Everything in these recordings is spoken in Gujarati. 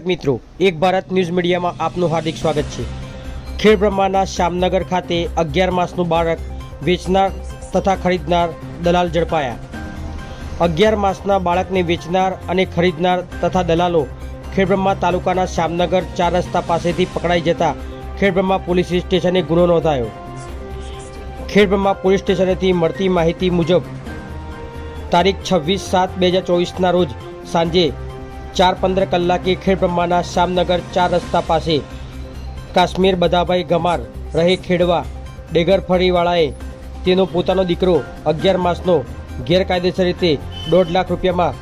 દર્शक मित्रों, एक भारत न्यूज मीडिया में आपનું हार्दिक स्वागत है। ખેડબ્રહ્માના શામનગર ખાતે 11 માસનું બાળક વેચનાર તથા ખરીદનાર દલાલ ઝડપાયા। 11 માસના બાળકને વેચનાર અને ખરીદનાર તથા દલાલો ખેડબ્રહ્મા તાલુકાના શામનગર 4 રસ્તા પાસેથી પકડાઈ જતા ખેડબ્રહ્મા પોલીસ સ્ટેશને ગુનો નોંધાયો। ખેડબ્રહ્મા પોલીસ સ્ટેશનેથી મળતી માહિતી મુજબ તારીખ 26/7/2024ના રોજ સાંજે 4:15 કલાકે ખેડબ્રહ્માના શામનગર 4 રસ્તા પાસે કાશ્મીર બધાભાઈ ગમાર રહે ખેડવા ડેગરફળીવાળાએ તેનો પોતાનો દીકરો 11 માસનો ગેરકાયદેસર રીતે 1.5 લાખ રૂપિયામાં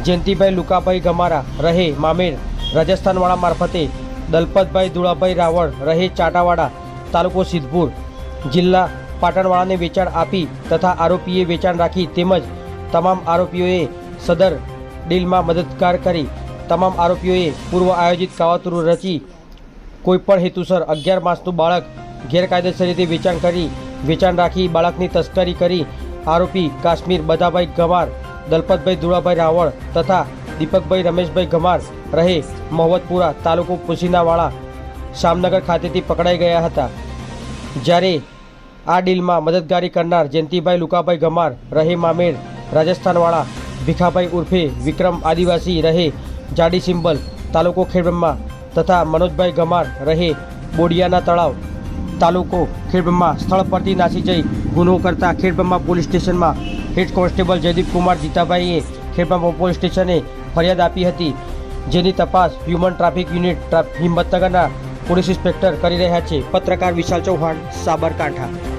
જયંતિભાઈ લુકાભાઈ ગમારા રહે મામેર રાજસ્થાનવાળા મારફતે દલપતભાઈ દુળાભાઈ રાવળ રહે ચાટાવાડા તાલુકો સિદ્ધપુર જિલ્લા પાટણવાળાને વેચાણ આપી તથા આરોપીએ વેચાણ રાખી તેમજ તમામ આરોપીઓએ સદર ડીલમાં મદદગાર કરી તમામ આરોપીઓએ પૂર્વ આયોજિત કાવતરું રચી કોઈપણ હેતુસર 11 માસનું બાળક ગેરકાયદેસર રીતે વેચાણ રાખી બાળકની તસ્કરી કરી આરોપી કાશ્મીર બધાભાઈ ગમાર દલપતભાઈ દુળાભાઈ રાવળ તથા દીપકભાઈ રમેશભાઈ ગમાર રહે મહવતપુરા તાલુકો પુસીનાવાળા શામનગર ખાતેથી પકડાઈ ગયા હતા। જ્યારે આ ડીલમાં મદદગારી કરનાર જયંતિભાઈ લુકાભાઈ ગમાર રહે મામેર રાજસ્થાનવાળા ભીખાભાઈ ઉર્ફે વિક્રમ આદિવાસી રહે જાડી સિંબલ તાલુકો ખેડબ્રહ્મા તથા મનોજભાઈ ગમાર રહે બોડિયાના તળાવ તાલુકો ખેડબ્રહ્મા સ્થળ પરથી નાસી જઈ ગુનો કરતા ખેડબ્રહ્મા પોલીસ સ્ટેશનમાં હેડ કોન્સ્ટેબલ જયદીપ કુમાર જીતાભાઈએ ખેડબ્રહ્મા પોલીસ સ્ટેશને ફરિયાદ આપી હતી, જેની તપાસ હ્યુમન ટ્રાફિક યુનિટ હિંમતનગરના પોલીસ ઇન્સ્પેક્ટર કરી રહ્યા છે। પત્રકાર વિશાલ ચૌહાણ, સાબરકાંઠા।